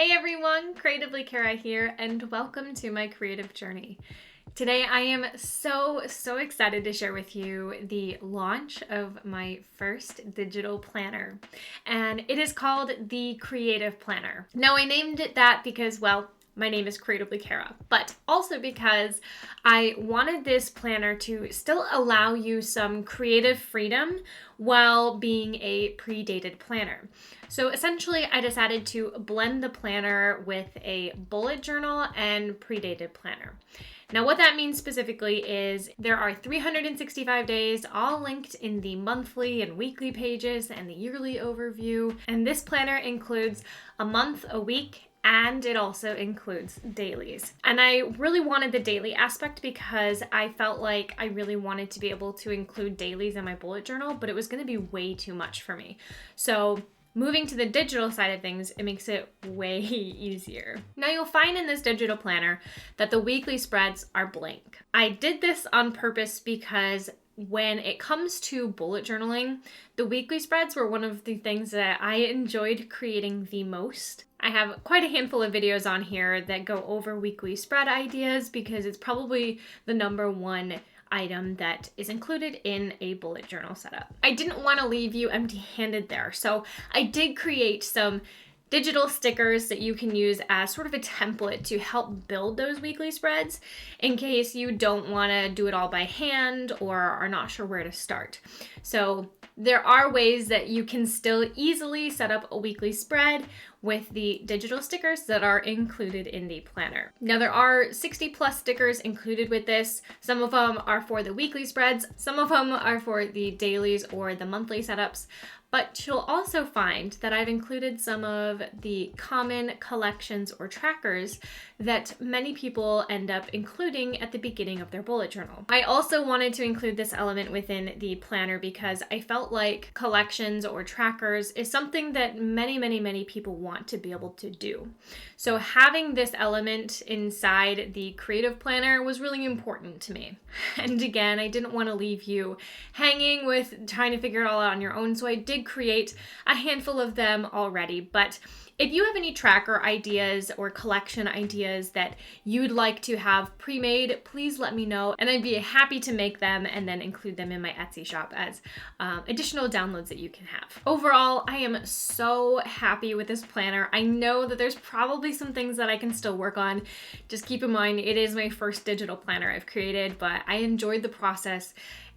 Hey everyone, Creatively Cara here, and welcome to my creative journey. Today I am so excited to share with you the launch of my first digital planner, and it is called the Creative Planner. Now I named it that because, well, my name is Creatively Cara, but also because I wanted this planner to still allow you some creative freedom while being a pre-dated planner. So essentially, I decided to blend the planner with a bullet journal and pre-dated planner. Now, what that means specifically is there are 365 days, all linked in the monthly and weekly pages and the yearly overview. And this planner includes a month, a week, and it also includes dailies. And I really wanted the daily aspect because I felt like I really wanted to be able to include dailies in my bullet journal, but it was going to be way too much for me. So moving to the digital side of things, it makes it way easier. Now you'll find in this digital planner that the weekly spreads are blank. I did this on purpose because when it comes to bullet journaling, the weekly spreads were one of the things that I enjoyed creating the most. I have quite a handful of videos on here that go over weekly spread ideas because it's probably the number one item that is included in a bullet journal setup. I didn't want to leave you empty-handed there, so I did create some digital stickers that you can use as sort of a template to help build those weekly spreads in case you don't want to do it all by hand or are not sure where to start. So there are ways that you can still easily set up a weekly spread with the digital stickers that are included in the planner. Now there are 60 plus stickers included with this. Some of them are for the weekly spreads, some of them are for the dailies or the monthly setups, but you'll also find that I've included some of the common collections or trackers that many people end up including at the beginning of their bullet journal. I also wanted to include this element within the planner because I felt like collections or trackers is something that many people want to be able to do. So having this element inside the creative planner was really important to me. And again, I didn't want to leave you hanging with trying to figure it all out on your own, so I did create a handful of them already. But if you have any tracker ideas or collection ideas that you'd like to have pre-made, please let me know and I'd be happy to make them and then include them in my Etsy shop as additional downloads that you can have. Overall, I am so happy with this planner. I know that there's probably some things that I can still work on. Just keep in mind, it is my first digital planner I've created, but I enjoyed the process.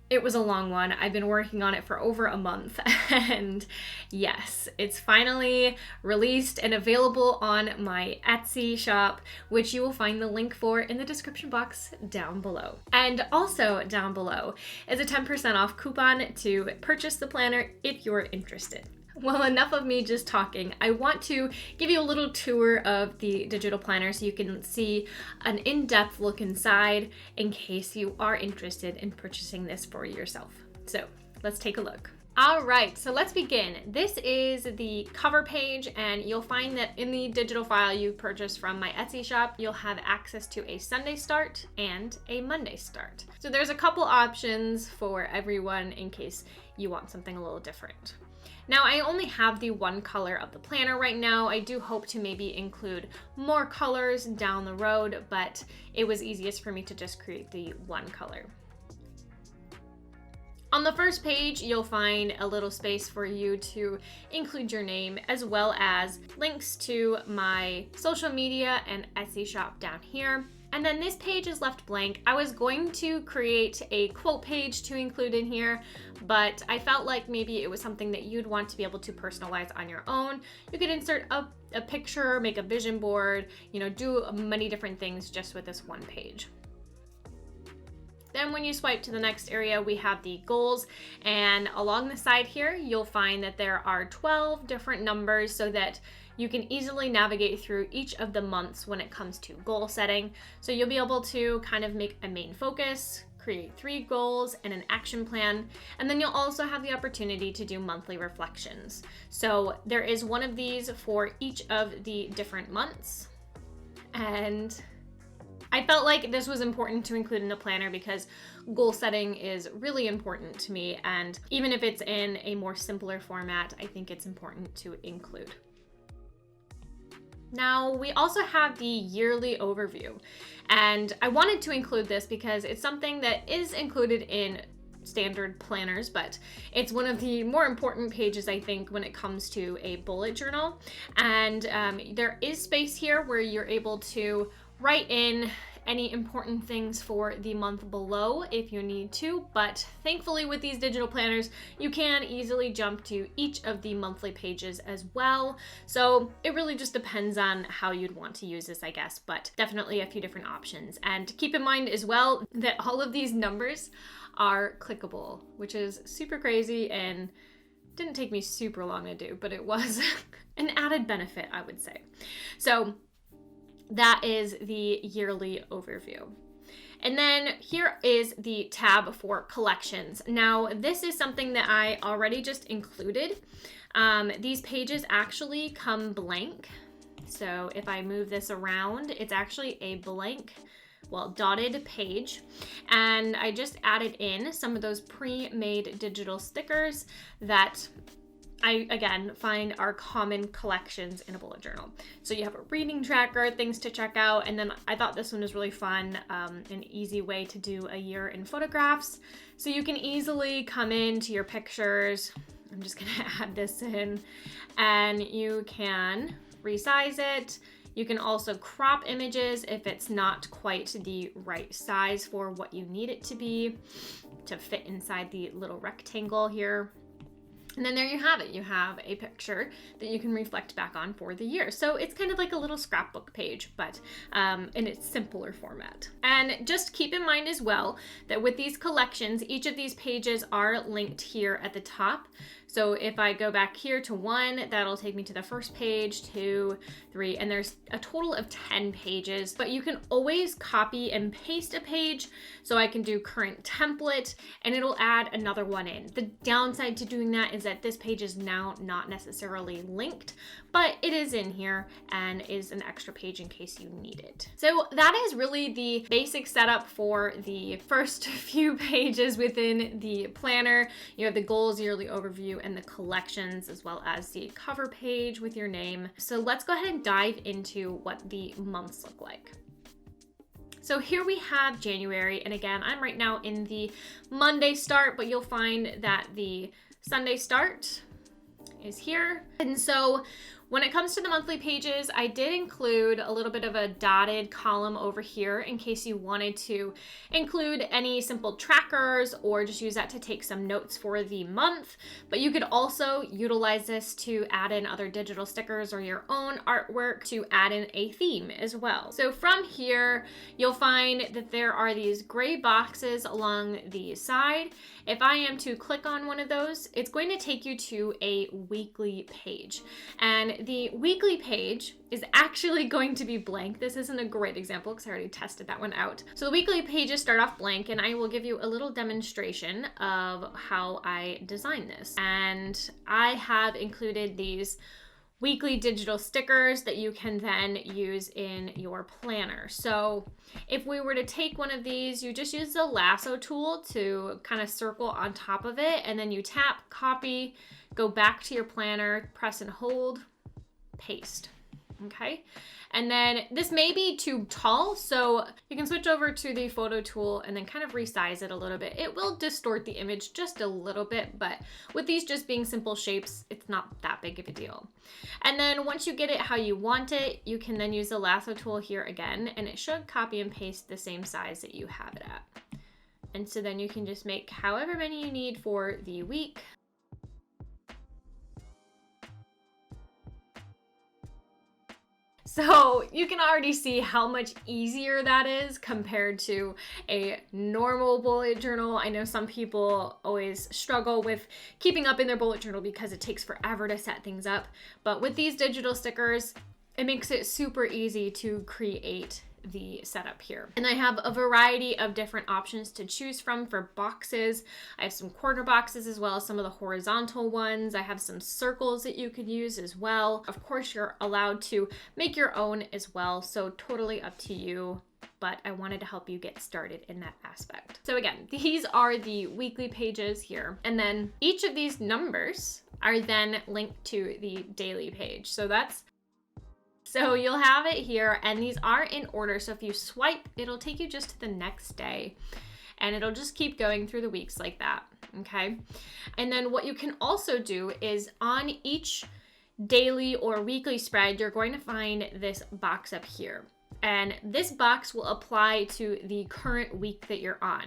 It was a long one. I've been working on it for over a month, and yes, it's finally released and available on my Etsy shop, which you will find the link for in the description box down below. And also down below is a 10% off coupon to purchase the planner if you're interested. Well, enough of me just talking. I want to give you a little tour of the digital planner so you can see an in-depth look inside in case you are interested in purchasing this for yourself. So let's take a look. All right, so let's begin. This is the cover page, and you'll find that in the digital file you purchased from my Etsy shop, you'll have access to a Sunday start and a Monday start. So there's a couple options for everyone in case you want something a little different. Now, I only have the one color of the planner right now. I do hope to maybe include more colors down the road, but it was easiest for me to just create the one color. On the first page, you'll find a little space for you to include your name as well as links to my social media and Etsy shop down here. And then this page is left blank. I was going to create a quote page to include in here, but I felt like maybe it was something that you'd want to be able to personalize on your own. You could insert a picture, make a vision board, do many different things just with this one page. Then when you swipe to the next area, we have the goals, and along the side here, you'll find that there are 12 different numbers so that you can easily navigate through each of the months when it comes to goal setting. So you'll be able to kind of make a main focus, create 3 goals and an action plan, and then you'll also have the opportunity to do monthly reflections. So there is one of these for each of the different months, and I felt like this was important to include in the planner because goal setting is really important to me, and even if it's in a more simpler format, I think it's important to include. Now, we also have the yearly overview, and I wanted to include this because it's something that is included in standard planners, but it's one of the more important pages, I think, when it comes to a bullet journal. And there is space here where you're able to write in any important things for the month below if you need to, but thankfully with these digital planners, you can easily jump to each of the monthly pages as well. So it really just depends on how you'd want to use this, I guess, but definitely a few different options. And keep in mind as well that all of these numbers are clickable, which is super crazy and didn't take me super long to do, but it was an added benefit, I would say. So that is the yearly overview. And then here is the tab for collections. Now, this is something that I already just included. These pages actually come blank. So if I move this around, it's actually a blank, well, dotted page. And I just added in some of those pre-made digital stickers that I, again, find are common collections in a bullet journal. So you have a reading tracker, things to check out, and then I thought this one was really fun, an easy way to do a year in photographs. So you can easily come into your pictures. I'm just gonna add this in, and you can resize it. You can also crop images if it's not quite the right size for what you need it to be to fit inside the little rectangle here. And then there you have it. You have a picture that you can reflect back on for the year. So it's kind of like a little scrapbook page, but in its simpler format. And just keep in mind as well that with these collections, each of these pages are linked here at the top. So if I go back here to 1, that'll take me to the first page, 2, 3, and there's a total of 10 pages, but you can always copy and paste a page. So I can do current template and it'll add another one in. The downside to doing that is that this page is now not necessarily linked, but it is in here and is an extra page in case you need it. So that is really the basic setup for the first few pages within the planner. You have the goals, yearly overview, and the collections, as well as the cover page with your name. So let's go ahead and dive into what the months look like. So here we have January, and again, I'm right now in the Monday start, but you'll find that the Sunday start is here. And so when it comes to the monthly pages, I did include a little bit of a dotted column over here in case you wanted to include any simple trackers or just use that to take some notes for the month. But you could also utilize this to add in other digital stickers or your own artwork to add in a theme as well. So from here, you'll find that there are these gray boxes along the side. If I am to click on one of those, it's going to take you to a weekly page. And the weekly page is actually going to be blank. This isn't a great example because I already tested that one out. So the weekly pages start off blank, and I will give you a little demonstration of how I design this. And I have included these weekly digital stickers that you can then use in your planner. So if we were to take one of these, you just use the lasso tool to kind of circle on top of it, and then you tap, copy, go back to your planner, press and hold, paste. Okay, and then this may be too tall, so you can switch over to the photo tool and then kind of resize it a little bit. It will distort the image just a little bit, but with these just being simple shapes, it's not that big of a deal. And then once you get it how you want it, you can then use the lasso tool here again, and it should copy and paste the same size that you have it at. And so then you can just make however many you need for the week. So you can already see how much easier that is compared to a normal bullet journal. I know some people always struggle with keeping up in their bullet journal because it takes forever to set things up. But with these digital stickers, it makes it super easy to create the setup here. And I have a variety of different options to choose from for boxes. I have some corner boxes as well as some of the horizontal ones. I have some circles that you could use as well. Of course, you're allowed to make your own as well, so totally up to you, but I wanted to help you get started in that aspect. So again, these are the weekly pages here, and then each of these numbers are then linked to the daily page. So that's So you'll have it here, and these are in order. So if you swipe, it'll take you just to the next day, and it'll just keep going through the weeks like that, okay? And then what you can also do is on each daily or weekly spread, you're going to find this box up here. And this box will apply to the current week that you're on.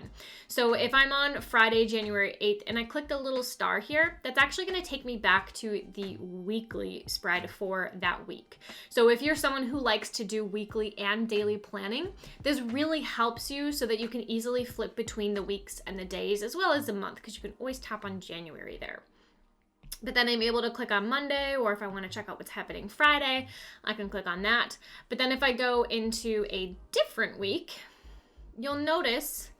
So if I'm on Friday, January 8th, and I click the little star here, that's actually going to take me back to the weekly spread for that week. So if you're someone who likes to do weekly and daily planning, this really helps you so that you can easily flip between the weeks and the days as well as the month, because you can always tap on January there. But then I'm able to click on Monday, or if I want to check out what's happening Friday, I can click on that. But then if I go into a different week, you'll notice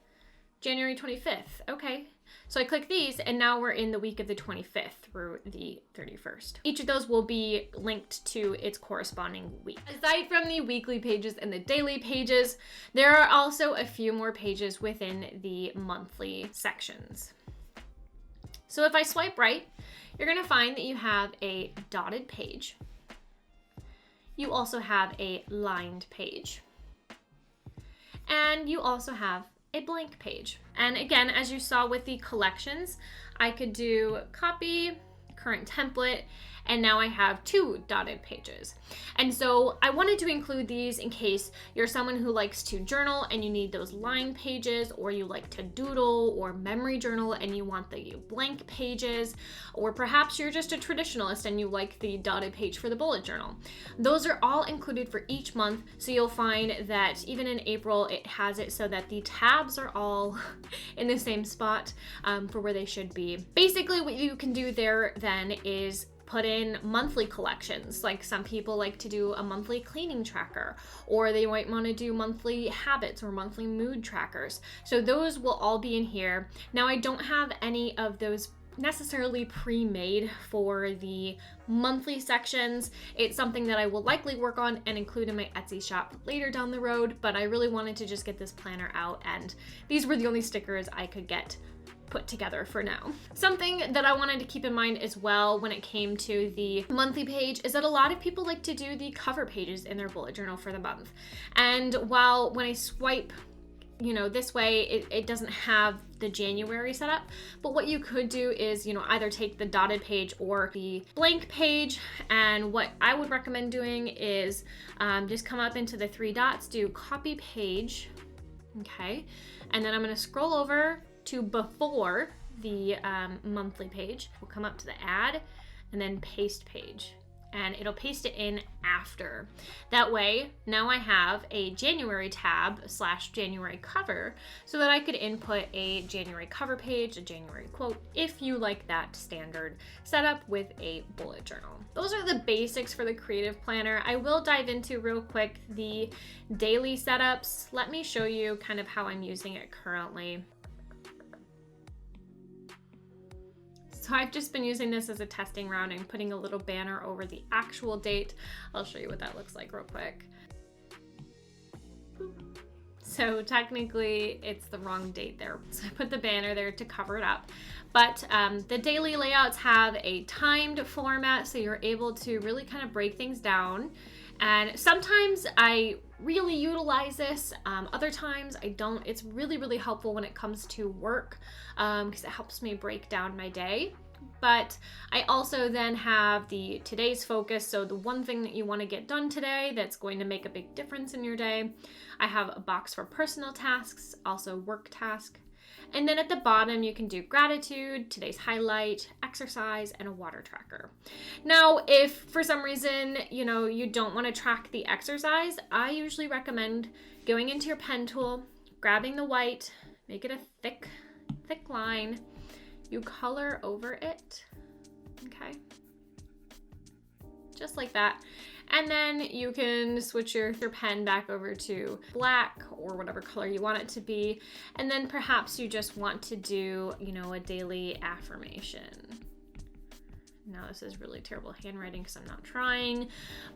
January 25th. Okay, so I click these, and now we're in the week of the 25th through the 31st. Each of those will be linked to its corresponding week. Aside from the weekly pages and the daily pages, there are also a few more pages within the monthly sections. So if I swipe right, you're going to find that you have a dotted page. You also have a lined page. And you also have a blank page. And again, as you saw with the collections, I could do copy, current template, and now I have 2 dotted pages. And so I wanted to include these in case you're someone who likes to journal and you need those line pages, or you like to doodle or memory journal and you want the blank pages, or perhaps you're just a traditionalist and you like the dotted page for the bullet journal. Those are all included for each month, so you'll find that even in April, it has it so that the tabs are all in the same spot for where they should be. Basically, what you can do there then is put in monthly collections. Like some people like to do a monthly cleaning tracker, or they might want to do monthly habits or monthly mood trackers. So those will all be in here. Now I don't have any of those necessarily pre-made for the monthly sections. It's something that I will likely work on and include in my Etsy shop later down the road, but I really wanted to just get this planner out, and these were the only stickers I could get put together for now. Something that I wanted to keep in mind as well when it came to the monthly page is that a lot of people like to do the cover pages in their bullet journal for the month. And while when I swipe, this way, it doesn't have the January setup, but what you could do is, either take the dotted page or the blank page. And what I would recommend doing is just come up into the 3 dots, do copy page, okay? And then I'm gonna scroll over to before the monthly page. We'll come up to the add and then paste page, and it'll paste it in after. That way, now I have a January tab / January cover so that I could input a January cover page, a January quote, if you like that standard setup with a bullet journal. Those are the basics for the creative planner. I will dive into real quick the daily setups. Let me show you kind of how I'm using it currently. So I've just been using this as a testing round and putting a little banner over the actual date. I'll show you what that looks like real quick. So technically it's the wrong date there. So I put the banner there to cover it up. But the daily layouts have a timed format, so you're able to really kind of break things down. And sometimes I really utilize this, other times I don't. It's really, really helpful when it comes to work because it helps me break down my day. But I also then have the today's focus, so the one thing that you want to get done today that's going to make a big difference in your day. I have a box for personal tasks, also work task. And then at the bottom, you can do gratitude, today's highlight, exercise, and a water tracker. Now, if for some reason, you don't want to track the exercise, I usually recommend going into your pen tool, grabbing the white, make it a thick line. You color over it, okay? Just like that. And then you can switch your pen back over to black or whatever color you want it to be. And then perhaps you just want to do, a daily affirmation. Now this is really terrible handwriting because I'm not trying,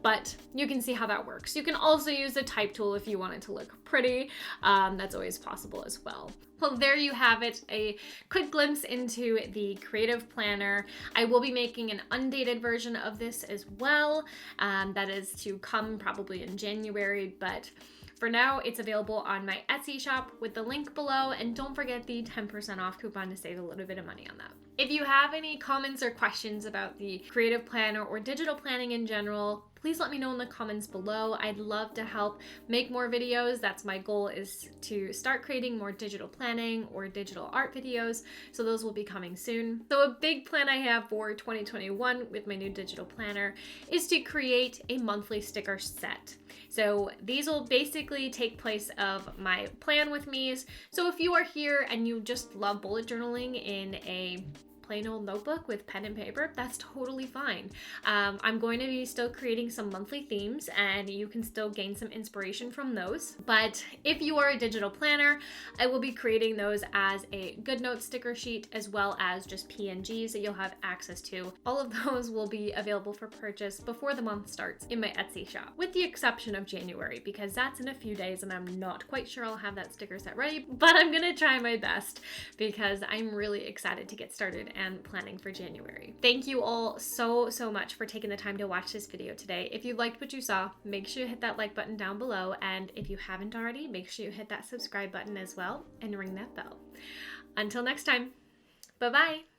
but you can see how that works. You can also use the type tool if you want it to look pretty. That's always possible as well. Well, there you have it, a quick glimpse into the Creative Planner. I will be making an undated version of this as well. That is to come probably in January, but for now, it's available on my Etsy shop with the link below, and don't forget the 10% off coupon to save a little bit of money on that. If you have any comments or questions about the Creative Planner or digital planning in general, please let me know in the comments below. I'd love to help make more videos. That's my goal, is to start creating more digital planning or digital art videos. So those will be coming soon. So a big plan I have for 2021 with my new digital planner is to create a monthly sticker set. So these will basically take place of my plan with me's. So if you are here and you just love bullet journaling in a plain old notebook with pen and paper, that's totally fine. I'm going to be still creating some monthly themes, and you can still gain some inspiration from those. But if you are a digital planner, I will be creating those as a GoodNotes sticker sheet, as well as just PNGs that you'll have access to. All of those will be available for purchase before the month starts in my Etsy shop, with the exception of January, because that's in a few days and I'm not quite sure I'll have that sticker set ready, but I'm gonna try my best because I'm really excited to get started and planning for January. Thank you all so much for taking the time to watch this video today. If you liked what you saw, make sure you hit that like button down below, and if you haven't already, make sure you hit that subscribe button as well and ring that bell. Until next time, bye-bye.